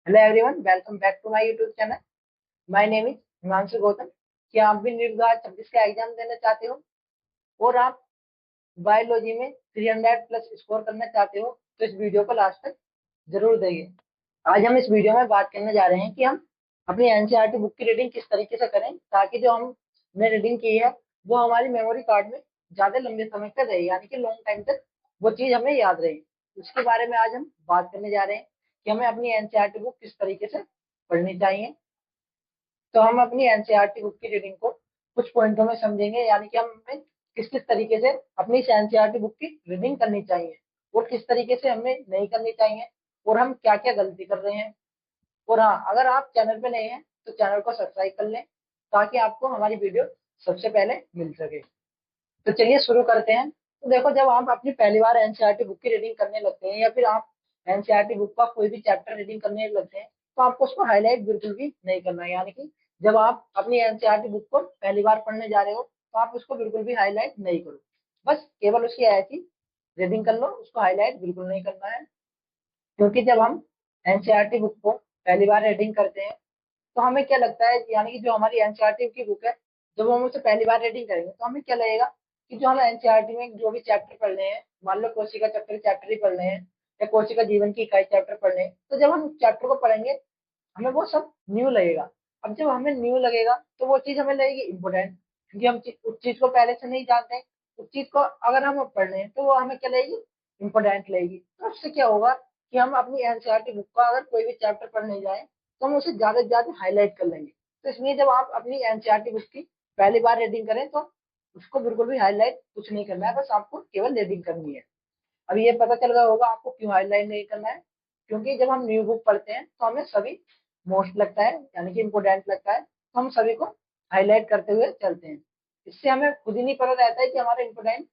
Hello everyone, welcome back to my YouTube channel. My name is Himanshu Gautam. क्या आप भी NEET 2026 का एग्जाम देना चाहते हो और आप बायोलॉजी में 300 प्लस स्कोर करना चाहते हो तो इस वीडियो को लास्ट तक जरूर देखिए। आज हम इस वीडियो में बात करने जा रहे हैं कि हम अपनी एनसीईआरटी बुक की रीडिंग किस तरीके से करें ताकि जो हमने रीडिंग की है वो हमारी मेमोरी कार्ड में ज्यादा लंबे समय तक रहे, यानी कि लॉन्ग टाइम तक वो चीज हमें याद रहे। उसके बारे में आज हम बात करने जा रहे हैं कि हमें अपनी एनसीईआरटी बुक किस तरीके से पढ़नी चाहिए। तो हम अपनी एनसीईआरटी बुक की रीडिंग को कुछ पॉइंटों में समझेंगे, यानी कि हमें किस किस तरीके से अपनी एनसीईआरटी बुक की रीडिंग करनी चाहिए और किस तरीके से हमें नहीं करनी चाहिए और हम क्या क्या गलती कर रहे हैं। और हाँ, अगर आप चैनल पे नए हैं तो चैनल को सब्सक्राइब कर लें ताकि आपको हमारी वीडियो सबसे पहले मिल सके। तो चलिए शुरू करते हैं। तो देखो, जब आप अपनी पहली बार एनसीईआरटी बुक की रीडिंग करने लगते हैं या फिर आप एनसीईआरटी बुक का कोई भी चैप्टर रीडिंग करने लगते हैं तो आपको उसको हाईलाइट बिल्कुल भी नहीं करना है। यानी कि जब आप अपनी एनसीईआरटी बुक को पहली बार पढ़ने जा रहे हो तो आप उसको बिल्कुल भी हाईलाइट नहीं करो, बस केवल उसकी ऐसी रीडिंग कर लो, उसको हाईलाइट बिल्कुल नहीं करना है। क्योंकि जब हम एनसीईआरटी बुक को पहली बार रीडिंग करते हैं तो हमें क्या लगता है, यानी कि जो हमारी एनसीईआरटी की बुक है, जब हम उसे पहली बार रीडिंग करेंगे तो हमें क्या लगेगा कि जो हम एनसीईआरटी में जो भी चैप्टर पढ़ रहे हैं, मान लो कोशिका चक्र चैप्टर ही पढ़ रहे हैं या कोशिका जीवन की इकाई चैप्टर पढ़ रहे हैं, तो जब हम चैप्टर को पढ़ेंगे हमें वो सब न्यू लगेगा। अब जब हमें न्यू लगेगा तो वो चीज हमें लगेगी इम्पोर्टेंट, क्योंकि हम उस चीज को पहले से नहीं जानते हैं। उस चीज को अगर हम अब पढ़ रहे हैं तो वो हमें क्या लगेगी, इम्पोर्टेंट लगेगी। तो उससे क्या होगा कि हम अपनी एनसीईआरटी बुक का अगर कोई भी चैप्टर पढ़ने जाए तो हम उसे ज्यादा से ज्यादा हाईलाइट कर लेंगे। तो इसलिए जब आप अपनी एनसीईआरटी बुक की पहली बार रीडिंग करें तो उसको बिल्कुल भी हाईलाइट कुछ नहीं करना है, बस आपको केवल रीडिंग करनी है। अब ये पता चल गया होगा आपको क्यों हाईलाइट नहीं करना है, क्योंकि जब हम न्यू बुक पढ़ते हैं तो हमें सभी मोस्ट लगता है, यानी कि इम्पोर्टेंट लगता है, तो हम सभी को हाईलाइट करते हुए चलते हैं। इससे हमें खुद ही नहीं पता रहता है कि हमारा इम्पोर्टेंट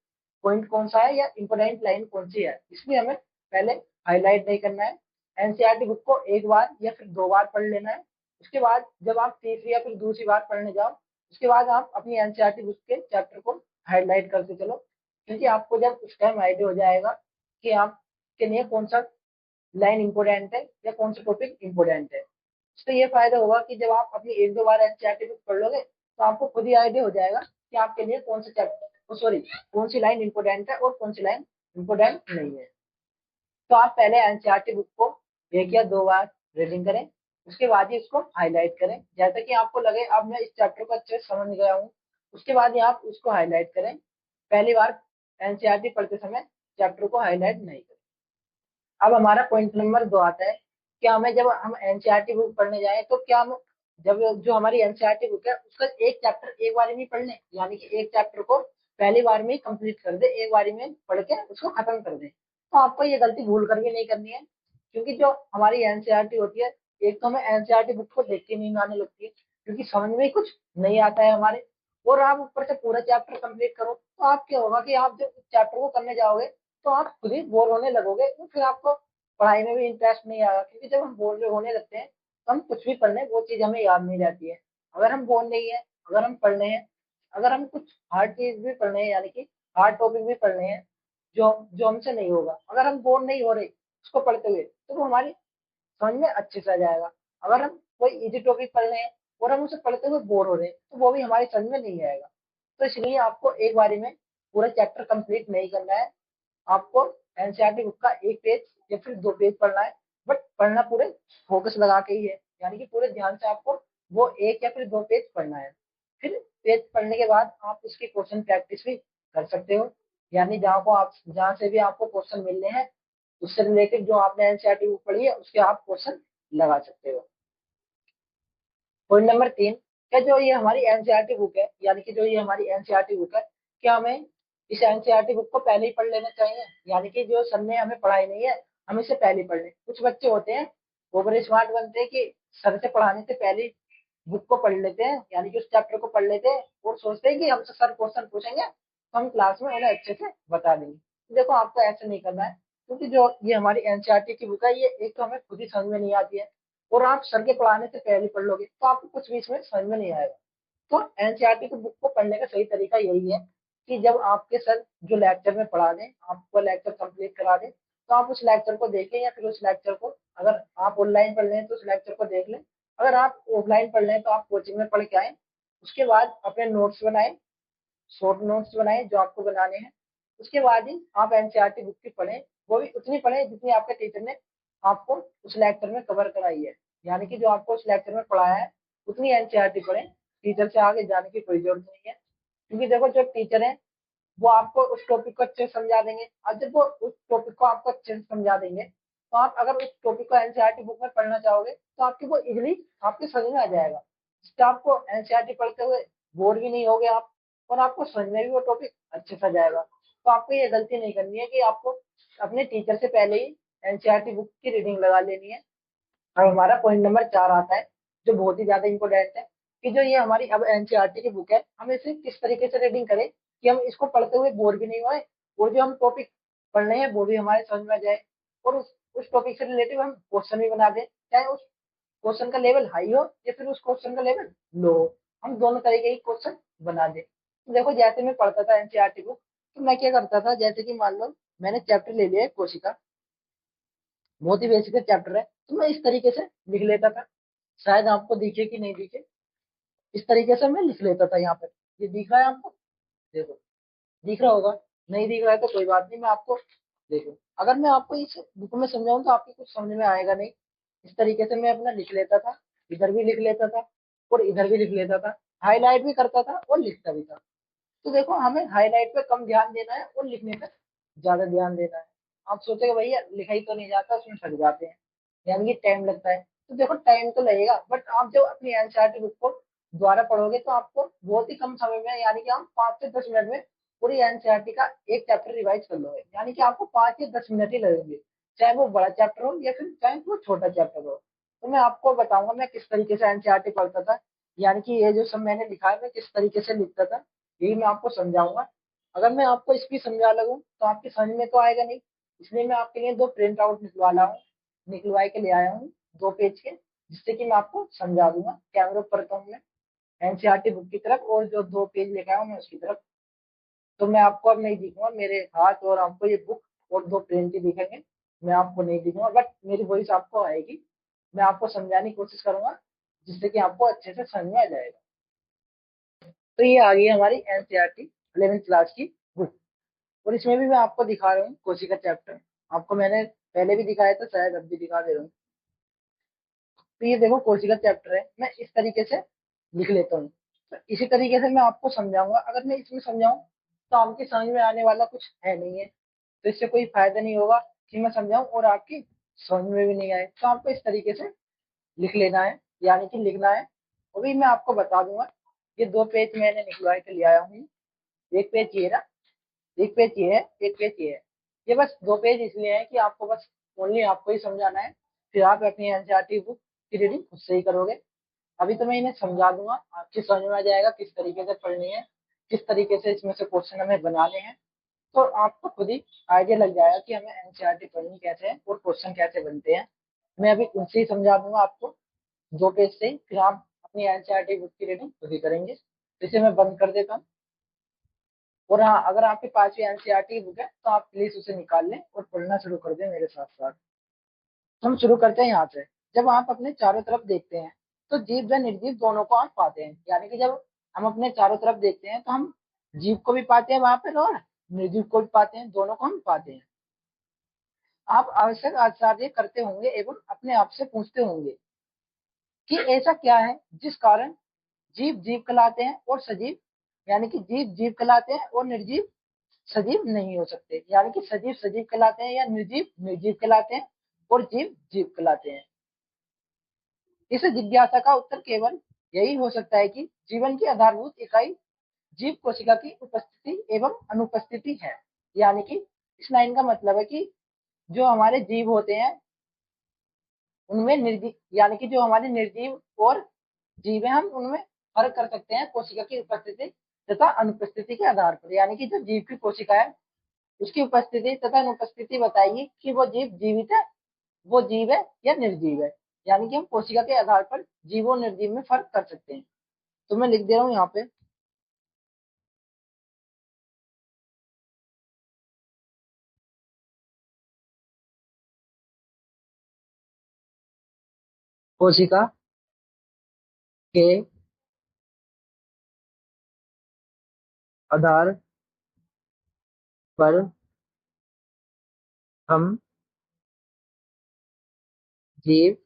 पॉइंट कौन सा है या इम्पोर्टेंट लाइन कौन सी है, इसलिए हमें पहले हाईलाइट नहीं करना है। एनसीईआरटी बुक को एक बार या फिर दो बार पढ़ लेना है। उसके बाद जब आप तीसरी या फिर दूसरी बार पढ़ने जाओ उसके बाद आप अपनी एनसीईआरटी बुक के चैप्टर को हाईलाइट करते चलो, क्योंकि आपको जब उस टाइम आइडिया हो जाएगा कि आपके लिए कौन सा लाइन इंपॉर्टेंट है या कौन सा टॉपिक इंपॉर्टेंट है। इससे ये फायदा होगा कि जब आप अपनी एक दो बार एनसीईआरटी बुक पढ़ लोगे तो आपको खुद ही आइडिया हो जाएगा कि आपके लिए कौन सा चैप्टर, सॉरी, कौन सी लाइन इंपॉर्टेंट है और कौन सी लाइन इंपॉर्टेंट नहीं है। तो आप पहले एनसीईआरटी बुक को एक या दो बार रीडिंग करें, उसके बाद ही उसको हाईलाइट करें। जैसे कि आपको लगे अब मैं इस चैप्टर को अच्छे से समझ गया हूँ, उसके बाद ही आप उसको हाईलाइट करें। पहली बार एनसीईआरटी पढ़ते समय चैप्टर को हाईलाइट नहीं करें। अब हमारा पॉइंट नंबर 2 आता है कि हमें जब हम एनसीईआरटी बुक पढ़ने जाएं तो क्या हम जब जो हमारी एनसीईआरटी बुक है उसका एक चैप्टर एक बार में पढ़ लें, यानी कि एक चैप्टर को पहली बार में कंप्लीट कर दे, एक बार में पढ़ के उसको खत्म कर दे। तो आपको ये गलती भूल कर भी नहीं करनी है, क्योंकि जो हमारी एनसीईआरटी होती है, एक तो हमें एनसीईआरटी बुक को देख के नींद आने लगती है क्योंकि समझ में कुछ नहीं आता है हमारे, और आप ऊपर से पूरा चैप्टर कंप्लीट करो तो आप क्या होगा कि आप जब चैप्टर को करने जाओगे तो आप खुद ही बोर होने लगोगे, तो फिर आपको पढ़ाई में भी इंटरेस्ट नहीं आएगा, क्योंकि जब हम बोर होने लगते हैं तो हम कुछ भी पढ़ लें वो चीज हमें याद नहीं रहती है। अगर हम बोर नहीं है, अगर हम पढ़ रहे हैं, अगर हम कुछ हार्ड चीज भी पढ़ रहे हैं, यानी कि हार्ड टॉपिक भी पढ़ रहे हैं जो जो हमसे नहीं होगा, अगर हम बोर नहीं हो रहे उसको पढ़ते हुए तो वो हमारी समझ में अच्छे से आ जाएगा। अगर हम कोई इजी टॉपिक पढ़ रहे हैं और हम उसे पढ़ते हुए बोर हो रहे हैं तो वो भी हमारी समझ में नहीं आएगा। तो इसलिए आपको एक बारी में पूरा चैप्टर कंप्लीट नहीं करना है। आपको एनसीईआरटी बुक का एक पेज या फिर दो पेज पढ़ना है, बट पढ़ना पूरे फोकस लगा के ही है, यानी कि पूरे ध्यान से आपको वो एक या फिर दो पेज पढ़ना है। फिर पेज पढ़ने के बाद आप उसकी क्वेश्चन प्रैक्टिस भी कर सकते हो, यानी जहाँ से भी आपको क्वेश्चन मिलने हैं उससे रिलेटेड जो आपने एनसीईआरटी बुक पढ़ी है उसके आप क्वेश्चन लगा सकते हो। पॉइंट नंबर 3, क्या जो ये हमारी एनसीईआरटी बुक है, यानी कि जो ये हमारी एनसीईआरटी बुक है, क्या हमें इस एनसीईआरटी बुक को पहले ही पढ़ लेना चाहिए, यानी कि जो सर ने हमें पढ़ाई नहीं है हम इसे पहले ही पढ़ लें। कुछ बच्चे होते हैं वो बड़े स्मार्ट बनते हैं कि सर से पढ़ाने से पहले ही बुक को पढ़ लेते हैं, यानी कि उस चैप्टर को पढ़ लेते हैं और सोचते हैं कि हमसे सर क्वेश्चन पूछेंगे तो हम क्लास में उन्हें अच्छे से बता देंगे। देखो, आपको ऐसे नहीं करना है, क्योंकि जो ये हमारी एनसीईआरटी की बुक है ये एक तो हमें खुद ही समझ में नहीं आती है, और आप सर के पढ़ाने से पहले पढ़ लोगे तो आपको कुछ भी इसमें समझ में नहीं आएगा। तो एनसीईआरटी की बुक को पढ़ने का सही तरीका यही है कि जब आपके सर जो लेक्चर में पढ़ा दें, आपको लेक्चर कंप्लीट करा दें, तो आप उस लेक्चर को देखें, या फिर उस लेक्चर को अगर आप ऑनलाइन पढ़ लें तो उस लेक्चर को देख लें। अगर आप ऑफलाइन पढ़ लें तो आप कोचिंग में पढ़ के आए, उसके बाद अपने नोट्स बनाए, शॉर्ट नोट्स बनाए जो आपको बनाने हैं। उसके बाद ही आप एनसीईआरटी बुक की पढ़ें, वो भी उतनी पढ़ें जितनी आपके टीचर ने आपको उस लेक्चर में कवर कराई है। यानी कि जो आपको उस लेक्चर में पढ़ाया है उतनी एनसीईआरटी पढ़ें, टीचर से आगे जाने की कोई जरूरत नहीं है। क्योंकि देखो जो टीचर है वो आपको उस टॉपिक को अच्छे से समझा देंगे, और जब वो उस टॉपिक को आपको अच्छे से समझा देंगे तो आप अगर उस टॉपिक को एनसीईआरटी बुक में पढ़ना चाहोगे तो आपकी वो इजीली आपके समझ में आ जाएगा। इससे आपको एनसीईआरटी पढ़ते हुए बोर भी नहीं होगे आप, और आपको समझ में भी वो टॉपिक अच्छे से आ जाएगा। तो आपको ये गलती नहीं करनी है कि आपको अपने टीचर से पहले ही एनसीईआरटी बुक की रीडिंग लगा लेनी है। अब हमारा पॉइंट नंबर 4 आता है, जो बहुत ही ज्यादा इंपॉर्टेंट है, कि जो ये हमारी अब एनसीईआरटी की बुक है हम इसे किस तरीके से रीडिंग करें कि हम इसको पढ़ते हुए बोर भी नहीं होए, और जो हम टॉपिक पढ़ रहे हैं वो भी हमारे समझ में आ जाए, और उस टॉपिक से रिलेटेड हम क्वेश्चन भी बना दें, चाहे उस क्वेश्चन का लेवल हाई हो या फिर उस क्वेश्चन का लेवल लो हो, हम दोनों तरीके की क्वेश्चन बना दें। तो देखो जैसे मैं पढ़ता था एनसीईआरटी बुक, तो मैं क्या करता था, जैसे कि मान लो मैंने चैप्टर ले लिया है कोशिका, बहुत ही बेसिक चैप्टर है, तो मैं इस तरीके से लिख लेता था। शायद आपको दिखे कि नहीं दिखे, इस तरीके से मैं लिख लेता था। यहाँ पर ये दिख रहा है आपको, देखो दिख रहा होगा, नहीं दिख रहा है तो कोई बात नहीं, मैं आपको देखो अगर मैं आपको इस बुक में समझाऊं तो आपको कुछ समझ में आएगा नहीं। इस तरीके से मैं अपना लिख लेता था, इधर भी लिख लेता था और इधर भी लिख लेता था, हाईलाइट भी करता था और लिखता भी था। तो देखो हमें हाईलाइट पे कम ध्यान देना है और लिखने पे ज्यादा ध्यान देना है। आप सोचेंगे भैया लिखाई तो नहीं जाता, उसमें थक जाते हैं, यानी कि टाइम लगता है। तो देखो टाइम तो लगेगा, बट आप जब अपनी एनसीईआरटी बुक को दोबारा पढ़ोगे तो आपको बहुत ही कम समय में, यानी कि हम 5 से 10 मिनट में पूरी एनसीईआरटी का एक चैप्टर रिवाइज कर लोगे। यानी कि आपको 5 या 10 मिनट ही लगेंगे, चाहे वो बड़ा चैप्टर हो या फिर चाहे वो छोटा चैप्टर हो। तो मैं आपको बताऊंगा मैं किस तरीके से एनसीईआरटी पढ़ता था, यानी कि ये जो सब मैंने लिखा है मैं किस तरीके से लिखता था, यही मैं आपको समझाऊंगा। अगर मैं आपको इसकी समझा लगूं तो आपकी समझ में तो आएगा नहीं, इसलिए मैं आपके लिए 2 प्रिंट आउट निकलवा के ले आया हूँ, 2 पेज के, जिससे कि मैं आपको समझा दूंगा। कैमरे पर करता हूँ मैं एनसीईआरटी बुक की तरफ, और जो 2 पेज लिखा है मैं उसकी तरफ। तो मैं आपको अब नहीं दिखूंगा, मेरे हाथ और आपको ये बुक और 2 प्रिंट ही दिखेंगे, मैं आपको नहीं दिखूंगा, बट मेरी वॉइस आपको आएगी। मैं आपको समझाने की कोशिश करूंगा जिससे कि आपको अच्छे से समझ में आ जाएगा। तो ये आ गई हमारी एनसीईआरटी 11th क्लास की बुक, और इसमें भी मैं आपको दिखा रहा हूँ कोशिका चैप्टर। आपको मैंने पहले भी दिखाया था, शायद अब भी दिखा दे रहा हूँ। तो ये देखो कोशिका चैप्टर है, मैं इस तरीके से लिख लेता हूँ। तो इसी तरीके से मैं आपको समझाऊंगा। अगर मैं इसमें समझाऊं तो आपकी समझ में आने वाला कुछ है नहीं है, तो इससे कोई फायदा नहीं होगा कि मैं समझाऊं और आपकी समझ में भी नहीं आए। तो आपको इस तरीके से लिख लेना है, यानी कि लिखना है। अभी मैं आपको बता दूंगा, ये 2 पेज मैंने निकलवा के ले आया हूँ। एक पेज ये रहा, एक पेज ये है, एक पेज ये है। ये बस 2 पेज इसलिए है कि आपको बस ओनली आपको ही समझाना है, फिर आप अपनी एनसीईआरटी बुक की रीडिंग खुद से ही करोगे। अभी तो मैं इन्हें समझा दूंगा, आपकी समझ में आ जाएगा किस तरीके से पढ़नी है, किस तरीके से इसमें से क्वेश्चन हमें बनाने हैं। तो आपको खुद ही आइडिया लग जाएगा कि हमें एनसीईआरटी पढ़नी कैसे है और क्वेश्चन कैसे बनते हैं। मैं अभी उनसे ही समझा दूंगा आपको, 2 पेज से ही, फिर आप अपनी एनसीईआरटी बुक की रीडिंग खुद ही करेंगे। इसे मैं बंद कर देता हूँ। और हाँ, अगर आपके पास भी एनसीईआरटी बुक है तो आप प्लीज उसे निकाल लें और पढ़ना शुरू कर दें मेरे साथ साथ। हम शुरू करते हैं यहाँ से। जब आप अपने चारों तरफ देखते हैं तो जीव व निर्जीव दोनों को आप पाते हैं। यानी कि जब हम अपने चारों तरफ देखते हैं तो हम जीव को भी पाते हैं वहां पर और निर्जीव को भी पाते हैं, दोनों को हम पाते हैं। आप आवश्यक आश्चर्य करते होंगे एवं अपने आप से पूछते होंगे कि ऐसा क्या है जिस कारण जीव जीव कहलाते हैं और सजीव, यानी कि जीव जीव कहलाते हैं और निर्जीव सजीव नहीं हो सकते। यानी कि सजीव सजीव कहलाते हैं या निर्जीव निर्जीव कहलाते हैं और जीव जीव कहलाते हैं। इस जिज्ञासा का उत्तर केवल यही हो सकता है कि जीवन की आधारभूत इकाई जीव कोशिका की उपस्थिति एवं अनुपस्थिति है। यानी कि इस लाइन का मतलब है कि जो हमारे जीव होते हैं उनमें निर्जीव, यानी कि जो हमारे निर्जीव और जीव है, हम उनमें फर्क कर सकते हैं कोशिका की उपस्थिति तथा अनुपस्थिति के आधार पर। यानी कि जो जीव की कोशिका है उसकी उपस्थिति तथा अनुपस्थिति बताएगी कि वो जीव जीवित है, वो जीव है या निर्जीव है। यानी कि हम कोशिका के आधार पर जीव और निर्जीव में फर्क कर सकते हैं। तो मैं लिख दे रहा हूँ यहाँ पे, कोशिका के आधार पर हम जीव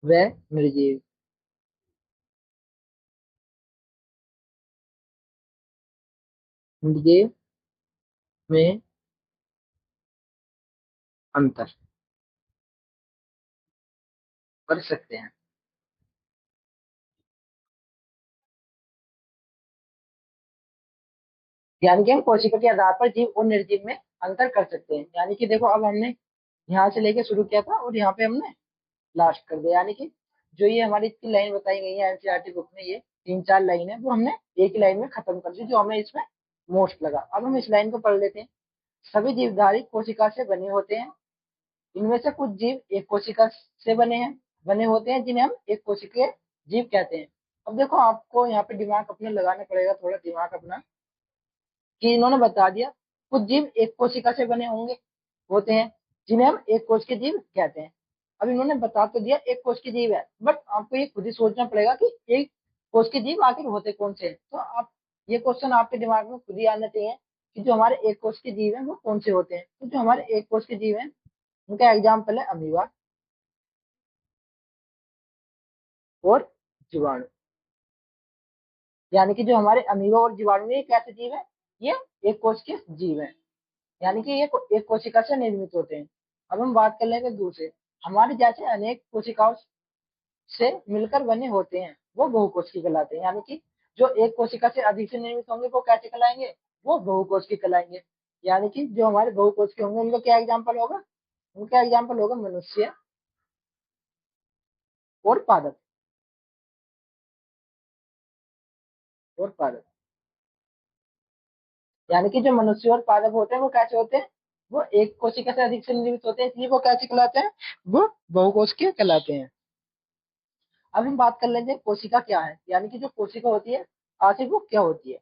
व निर्जीव निर्जीव में अंतर कर सकते हैं। यानी कि हम कोशिका के आधार पर जीव और निर्जीव में अंतर कर सकते हैं। यानी कि देखो, अब हमने यहाँ से लेके शुरू किया था और यहाँ पे हमने लास्ट कर दिया। यानी कि जो ये हमारी इतनी लाइन बताई गई है एनसीईआरटी बुक में, ये 3-4 लाइन है, वो हमने एक ही लाइन में खत्म कर दी, जो हमें इसमें मोस्ट लगा। अब हम इस लाइन को पढ़ लेते हैं। सभी जीवधारी कोशिका से बने होते हैं। इनमें से कुछ जीव एक कोशिका से बने होते हैं, जिन्हें हम एक कोशिकीय जीव कहते हैं। अब देखो, आपको यहाँ पे दिमाग अपना लगाना पड़ेगा, थोड़ा दिमाग अपना, कि इन्होंने बता दिया कुछ जीव एक कोशिका से बने होते हैं, जिन्हें हम एक कोश के जीव कहते हैं। अब इन्होंने बता तो दिया एक कोश के जीव है, बट आपको ये खुद ही सोचना पड़ेगा कि एक कोश के जीव आखिर होते कौन से हैं। तो आप, ये क्वेश्चन आपके दिमाग में खुद ही आना चाहिए कि जो हमारे एक कोश के जीव हैं वो कौन से होते हैं। तो जो हमारे एक कोश के जीव हैं, उनका एग्जाम्पल है अमीबा और जीवाणु। यानी कि जो हमारे अमीबा और जीवाणु, ये कैसे जीव है? ये एक कोश के जीव है। यानी कि ये एक कोशिका से निर्मित होते हैं। अब हम बात कर लेंगे दूसरे। हमारे जैसे अनेक कोशिकाओं से मिलकर बने होते हैं, वो बहुकोशिकीय कहलाते हैं। यानी कि जो एक कोशिका से अधिक से निर्मित होंगे वो कैसे कहलाएंगे? वो बहुकोशिकीय कहलाएंगे। यानी कि जो हमारे बहुकोशिकीय होंगे, उनका क्या एग्जाम्पल होगा? उनका एग्जाम्पल होगा मनुष्य और पादप। और पादप, यानी कि जो मनुष्य और पादप होते हैं वो कैसे होते हैं? वो एक कोशिका से अधिक से निर्मित होते हैं, इसलिए वो कैसे कहलाते हैं? वो बहुकोशिकीय कहलाते हैं। अब हम बात कर लेते हैं कोशिका क्या है। यानी कि जो कोशिका होती है, आखिर वो क्या होती है?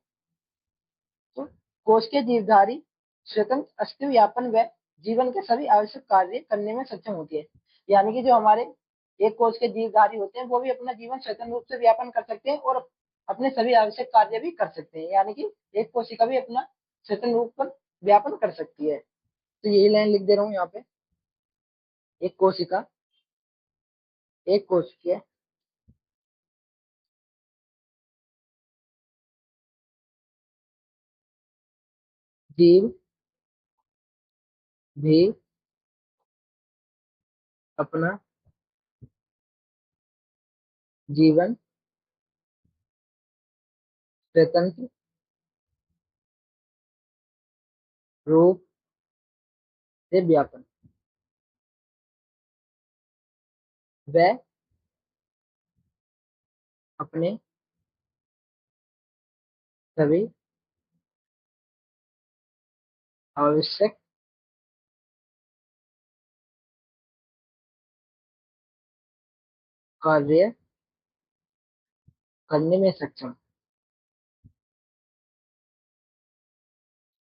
तो कोश के जीवधारी स्वतंत्र अस्तित्व व्यापन व जीवन के सभी आवश्यक कार्य करने में सक्षम होती है। यानी कि जो हमारे एक कोश के जीवधारी होते हैं, वो भी अपना जीवन स्वतंत्र रूप से व्यापन कर सकते हैं और अपने सभी आवश्यक कार्य भी कर सकते हैं। यानी कि एक कोशिका भी अपना स्वतंत्र रूप पर व्यापन कर सकती है। तो यही लाइन लिख दे रहा हूँ यहाँ पे। एक कोशिका, एक कोशिकीय जीव भी अपना जीवन स्वतंत्र रूप से व्यापन व अपने सभी आवश्यक कार्य करने में सक्षम।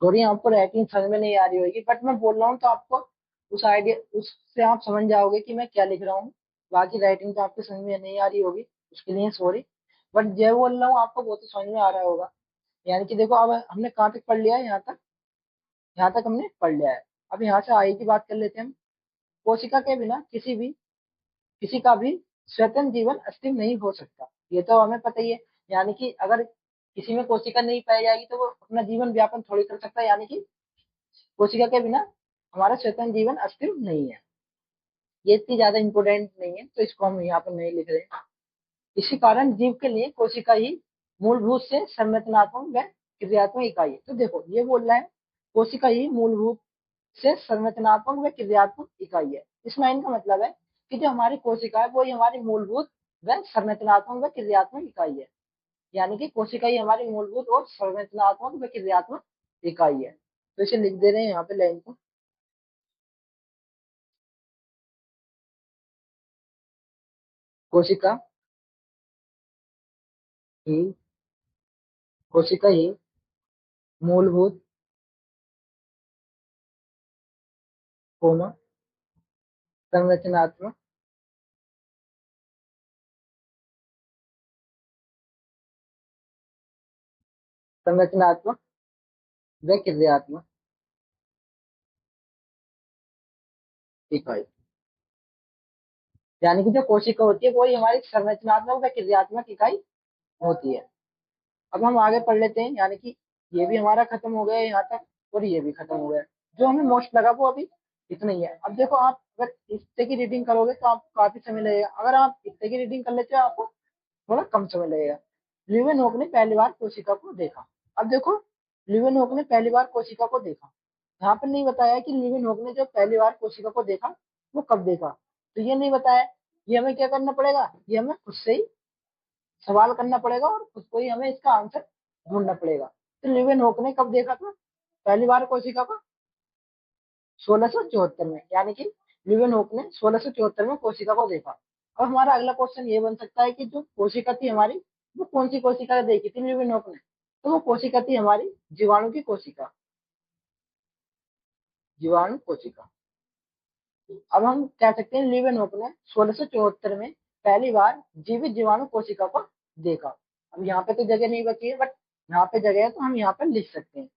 थोड़ी आपको राइटिंग समझ में नहीं आ रही होगी, बट मैं बोल रहा हूँ तो आपको उस आइडिया, उससे आप समझ जाओगे कि मैं क्या लिख रहा हूँ। बाकी राइटिंग तो आपको समझ में नहीं आ रही होगी, उसके लिए सॉरी। बट जो बोल रहा हूँ आपको वो तो समझ में आ रहा होगा। यानी कि देखो, अब हमने कहाँ तक पढ़ लिया है? यहाँ तक, यहाँ तक हमने पढ़ लिया है। अब यहाँ से आगे की बात कर लेते हैं हम। कोशिका के बिना किसी का भी स्वतंत्र जीवन अस्तित्व नहीं हो सकता, ये तो हमें पता ही है। यानी कि अगर किसी में कोशिका नहीं पाई जाएगी तो वो अपना जीवन व्यापन थोड़ी कर सकता है। यानी कि कोशिका के बिना हमारा स्वतंत्र जीवन अस्तित्व नहीं है। ये इतनी ज्यादा इंपोर्टेंट नहीं है, तो इसको हम यहाँ पर नहीं लिख रहे हैं। इसी कारण जीव के लिए कोशिका ही मूलभूत से संरचनात्मक व क्रियात्मक इकाई है। तो देखो, ये बोल रहा है कोशिका ही मूलभूत से संरचनात्मक व क्रियात्मक इकाई है। इस लाइन का मतलब है कि जो हमारी कोशिका है वो ही हमारी मूलभूत व संरचनात्मक व क्रियात्मक इकाई है। यानी कि कोशिका ही हमारी मूलभूत और संरचनात्मक व क्रियात्मक इकाई है। तो इसे लिख दे रहे हैं यहाँ पे लाइन को। कोशिका ही कोशिका ही मूलभूत, कोमा, संरचनात्मक संरचनात्मक व क्रियात्मक इकाई। यानी कि जो कोशिका होती है वही हमारी संरचनात्मक व क्रियात्मक इकाई होती है। अब हम आगे पढ़ लेते हैं, यानी कि ये भी हमारा खत्म हो गया यहाँ तक और ये भी खत्म हो गया। जो हमें मोस्ट लगा वो अभी इतना ही है। अब देखो, आप अगर हिस्से की रीडिंग करोगे तो आपको काफी समय लगेगा, अगर आप हिस्से की रीडिंग कर लेते हो आपको थोड़ा कम समय लगेगा। ल्यूवेनहोक ने पहली बार कोशिका को देखा। अब देखो, ल्यूवेनहोक ने पहली बार कोशिका को देखा, यहाँ पर नहीं बताया कि ल्यूवेनहोक ने जो पहली बार कोशिका को देखा वो कब देखा, तो ये नहीं बताया। ये हमें क्या करना पड़ेगा, ये हमें खुद से ही सवाल करना पड़ेगा और खुद को ही हमें इसका आंसर ढूंढना पड़ेगा। तो ल्यूवेनहोक ने कब देखा था पहली बार कोशिका को? 1674 में, यानी कि ल्यूवेनहोक ने 1674 में कोशिका को देखा। अब हमारा अगला क्वेश्चन ये बन सकता है कि जो कोशिका थी हमारी, वो कौन सी कोशिका देखी थी ल्यूवेनहोक ने? तो वो कोशिका थी हमारी जीवाणु की कोशिका, जीवाणु कोशिका। अब हम कह सकते हैं ल्यूवेनहोक ने 1674 में पहली बार जीवित जीवाणु कोशिका को देखा। अब यहाँ पे तो जगह नहीं बची है, बट यहाँ पे जगह है तो हम यहाँ पे लिख सकते हैं।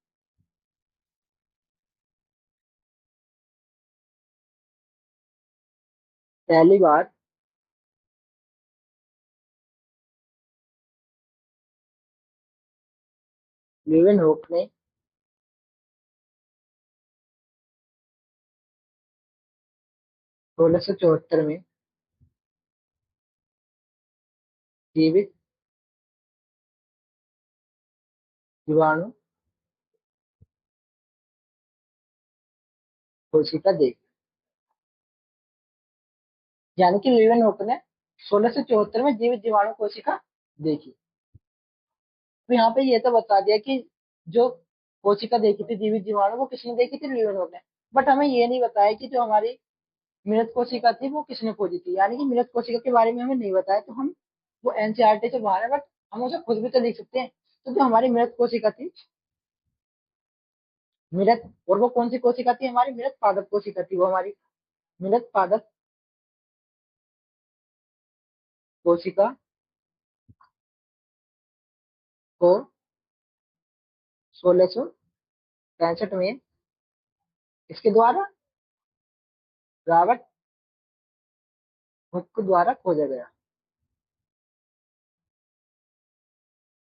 पहली बार ल्यूवेनहोक ने 1674 में जीवित जीवाणु कोशिका देखी। यानी कि ल्यूवेनहोक ने 1674 में जीवित जीवाणु कोशिका देखी। तो यहाँ पे ये तो बता दिया कि जो कोशिका देखी थी जीवित जीवाणु, वो किसने देखी थी? ल्यूवेनहोक ने। बट हमें ये नहीं बताया कि जो हमारी मृत कोशिका थी वो किसने खोजी थी, यानी कि मृत कोशिका के बारे में हमें नहीं बताया। तो हम वो एनसीईआरटी से बाहर है, बट हम उसे खुद भी तो लिख सकते हैं। तो जो हमारी मृत कोशिका थी, मृत, और वो कौन सी कोशिका थी? हमारी मृत पादप कोशिका थी। वो हमारी मृत पादप कोशिका को 1665 में इसके द्वारा रॉबर्ट हुक द्वारा खोजा गया,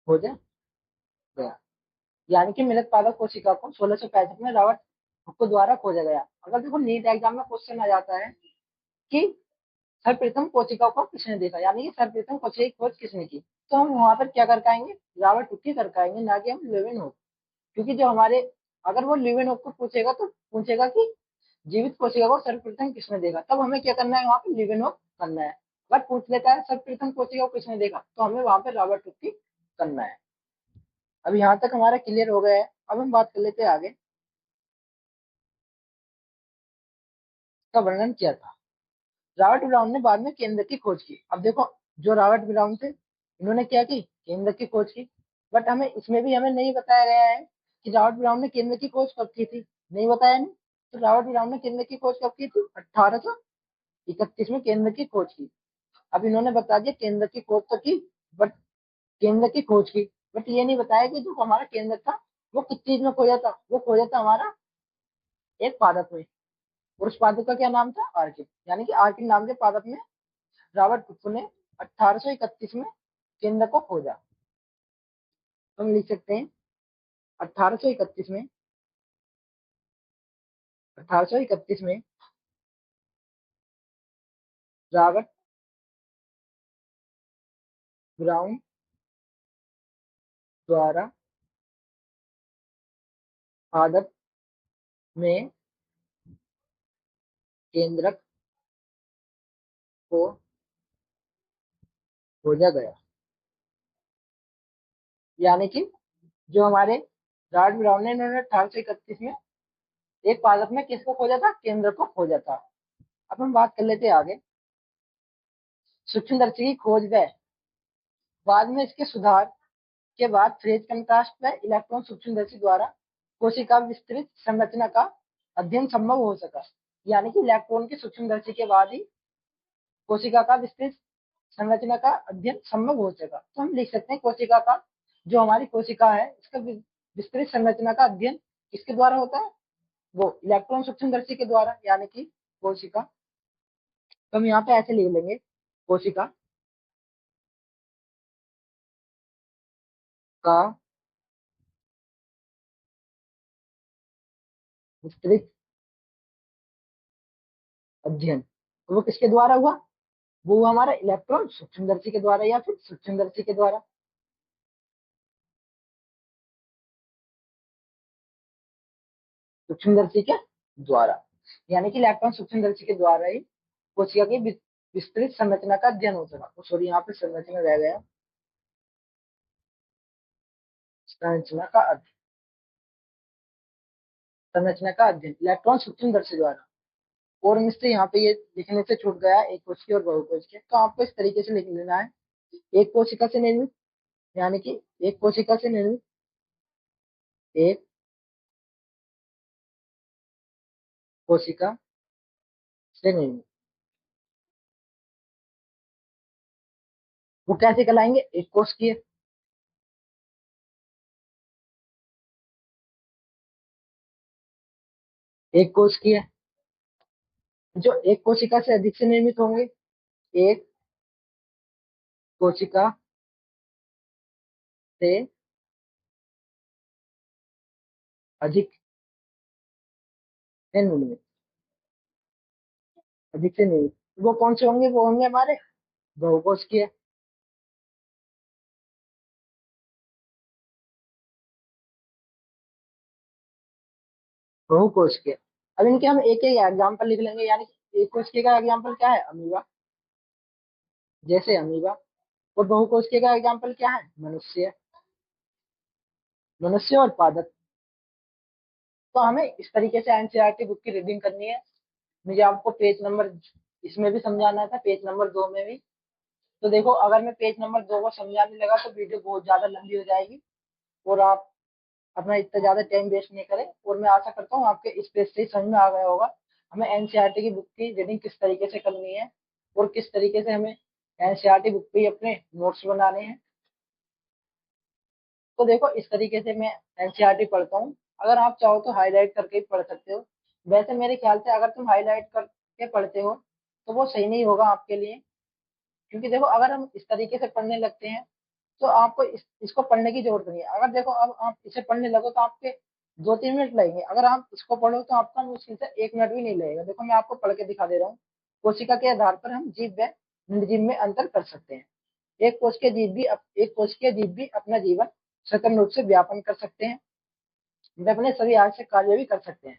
खोजा गया। यानी कि मृत पादप कोशिका को 1665 में रॉबर्ट हुक द्वारा खोजा गया। अगर देखो नीट एग्जाम में क्वेश्चन आ जाता है कि सर्वप्रथम कोशिका को किसने देखा, यानी कि सर्वप्रथम कोशिका की खोज किसने की, तो हम वहां पर क्या कर पाएंगे? रॉबर्ट हुक ही कर पाएंगे, ना कि हम ल्यूवेनहोक। क्योंकि जो हमारे, अगर वो ल्यूवेनहोक को पूछेगा तो पूछेगा कि जीवित कोशिका को सर्वप्रथम किसने देखा, तब हमें क्या करना है? वहां पे ल्यूवेनहोक करना है। अगर पूछ लेता है सर्वप्रथम कोशिका को किसने देखा, तो हमें वहां पे रॉबर्ट हुक ही करना है। अब यहाँ तक हमारा क्लियर हो गया है। अब हम बात कर लेते हैं आगे, का वर्णन किया था। रॉबर्ट ब्राउन ने बाद में केंद्र की खोज की। अब देखो, जो रॉबर्ट ब्राउन थे, इन्होंने क्या की? केंद्र की खोज की। बट हमें इसमें भी हमें नहीं बताया गया है कि रॉबर्ट ब्राउन ने केंद्र की खोज कब की थी, नहीं बताया। नहीं, तो रॉबर्ट ब्राउन ने केंद्र की खोज कब की थी? 1831 में केंद्र की खोज की। अब इन्होंने बता दिया केंद्र की खोज तो की, बट केंद्र की खोज की, बट ये नहीं बताया कि जो हमारा केंद्र था वो किस चीज में खोजा था। वो खोजा था हमारा एक पादप में, और उस पादप का क्या नाम था? आर्किड। यानी कि आर्किड नाम के पादप में रॉबर्ट हुक ने 1831 में केंद्र को खोजा। तो हम लिख सकते हैं 1831 में, 1831 में रॉबर्ट ब्राउन द्वारा पादप में केंद्रक को खोजा गया। यानी कि जो हमारे रॉबर्ट ब्राउन ने, इन्होंने 1831 में एक पादप में किसको खोजा था? केंद्र को खोजा था। अब हम बात कर लेते हैं आगे, सूक्ष्मदर्शी की खोज व बाद में इसके सुधार के बाद फ्रेज कंट्रास्ट व इलेक्ट्रॉन सूक्ष्मदर्शी द्वारा कोशिका विस्तृत संरचना का अध्ययन संभव हो सका। यानी कि इलेक्ट्रॉन की सूक्ष्मदर्शी के बाद ही कोशिका का विस्तृत संरचना का अध्ययन संभव हो सका। तो हम लिख सकते हैं कोशिका का जो हमारी कोशिका है इसका विस्तृत संरचना का अध्ययन किसके द्वारा होता है? वो इलेक्ट्रॉन सूक्ष्मदर्शी के द्वारा, यानी कि कोशिका। तो हम यहाँ पे ऐसे लिख लेंगे, कोशिका का विस्तृत अध्ययन, तो वो किसके द्वारा हुआ? वो हुआ हमारा इलेक्ट्रॉन सूक्ष्मदर्शी के द्वारा या फिर सूक्ष्मदर्शी के द्वारा। सूक्ष्मदर्शी के द्वारा, यानी कि इलेक्ट्रॉन सूक्ष्मदर्शी के द्वारा ही कोशिका की विस्तृत संरचना का अध्ययन होता था। तो सॉरी, यहाँ पे संरचना रह गया, संरचना का अध्ययन, संरचना का अध्ययन इलेक्ट्रॉन सूक्ष्मदर्शी द्वारा। और मिस्टर यहाँ पे ये लिखने से छूट गया एक कोशिकीय और बहुकोशिकीय, तो आपको इस तरीके से लिख लेना है, एक कोशिका से निर्मित, यानी कि एक कोशिका से निर्मित, एक कोशिका से निर्मित। वो कैसे कहलाएंगे? एक कोशिकीय। एक कोशिकीय जो एक कोशिका से अधिक से निर्मित होंगे, एक कोशिका से अधिक से निर्मित, अधिक से निर्मित, वो कौन से होंगे? वो होंगे हमारे बहुकोशिकीय। बहुकोशिकीय। अब इनके हम एक एक एग्जाम्पल लिख लेंगे, यानी कि एक कोशिकीय का एग्जाम्पल क्या है? अमीबा, जैसे अमीबा। और बहुकोशिकीय का एग्जाम्पल क्या है? मनुष्य, मनुष्य और पादप। तो हमें इस तरीके से एनसीईआरटी बुक की रीडिंग करनी है। मुझे आपको पेज नंबर इसमें भी समझाना था, पेज नंबर 2 में भी। तो देखो, अगर मैं पेज नंबर 2 को समझाने लगा तो वीडियो बहुत ज्यादा लंबी हो जाएगी और आप अपना इतना ज्यादा टाइम वेस्ट नहीं करें। और मैं आशा करता हूँ आपके इस पेज से ही समझ में आ गया होगा हमें एनसीईआरटी की बुक की रीडिंग किस तरीके से करनी है और किस तरीके से हमें एनसीईआरटी बुक पे ही अपने नोट्स बनाने हैं। तो देखो, इस तरीके से मैं एनसीईआरटी पढ़ता हूँ। अगर आप चाहो तो हाईलाइट करके भी पढ़ सकते हो। वैसे मेरे ख्याल से अगर तुम हाईलाइट करके पढ़ते हो तो वो सही नहीं होगा आपके लिए, क्योंकि देखो अगर हम इस तरीके से पढ़ने लगते हैं तो आपको इसको पढ़ने की जरूरत नहीं है। अगर देखो अब आप इसे पढ़ने लगो तो आपके 2-3 मिनट लगेंगे, अगर आप इसको पढ़ो तो आपका मुश्किल से 1 मिनट भी नहीं लगेगा। देखो मैं आपको पढ़ के दिखा दे रहा हूँ। कोशिका के आधार पर हम जीव व निर्जीव में अंतर कर सकते हैं। एक कोशिकीय जीव भी अपना जीवन स्वतंत्र रूप से व्यापन कर सकते हैं, वे अपने सभी आवश्यक कार्य भी कर सकते हैं।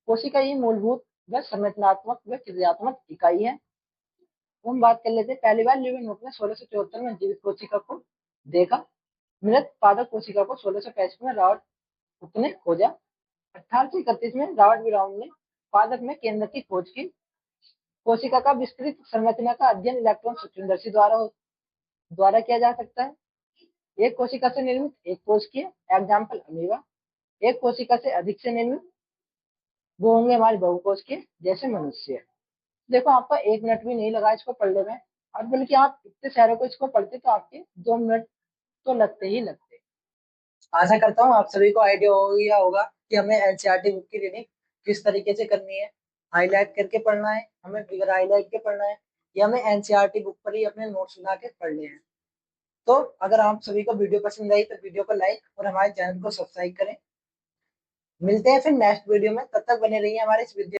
कोशिका ही मूलभूत व संरचनात्मक व क्रियात्मक इकाई है। तो हम बात कर लेते हैं, पहली बार लिविनहुड ने 1674 में जीवित कोशिका को देखा। मृत पादप कोशिका को 1665 में रॉबर्ट हुक ने खोजा। 1831 में रॉबर्ट ब्राउन ने पादप में केंद्र की खोज की। कोशिका का विस्तृत संरचना का अध्ययन इलेक्ट्रॉन सूक्ष्मदर्शी द्वारा किया जा सकता है। एक कोशिका से निर्मित एक कोशिकीय, एग्जाम्पल अमीबा। एक कोशिका से अधिक से निर्मित, वो होंगे हमारे बहुकोशिकीय, जैसे मनुष्य। देखो आपका 1 मिनट भी नहीं लगा इसको पढ़ने में, और बल्कि आप इतने सारे को इसको पढ़ते तो आपके 2 मिनट तो लगते ही लगते। आशा करता हूँ आप सभी को आइडिया हो गया होगा कि हमें एनसीईआरटी बुक की रीडिंग किस तरीके से करनी है। हाईलाइट करके पढ़ना है, हमें बिगर हाईलाइट के पढ़ना है, या हमें एनसीईआरटी बुक पर ही अपने नोट्स बना के पढ़ने हैं। तो अगर आप सभी को वीडियो पसंद आई तो वीडियो को लाइक और हमारे चैनल को सब्सक्राइब करें। मिलते हैं फिर नेक्स्ट वीडियो में, तब तक बने रहिए हमारे इस वीडियो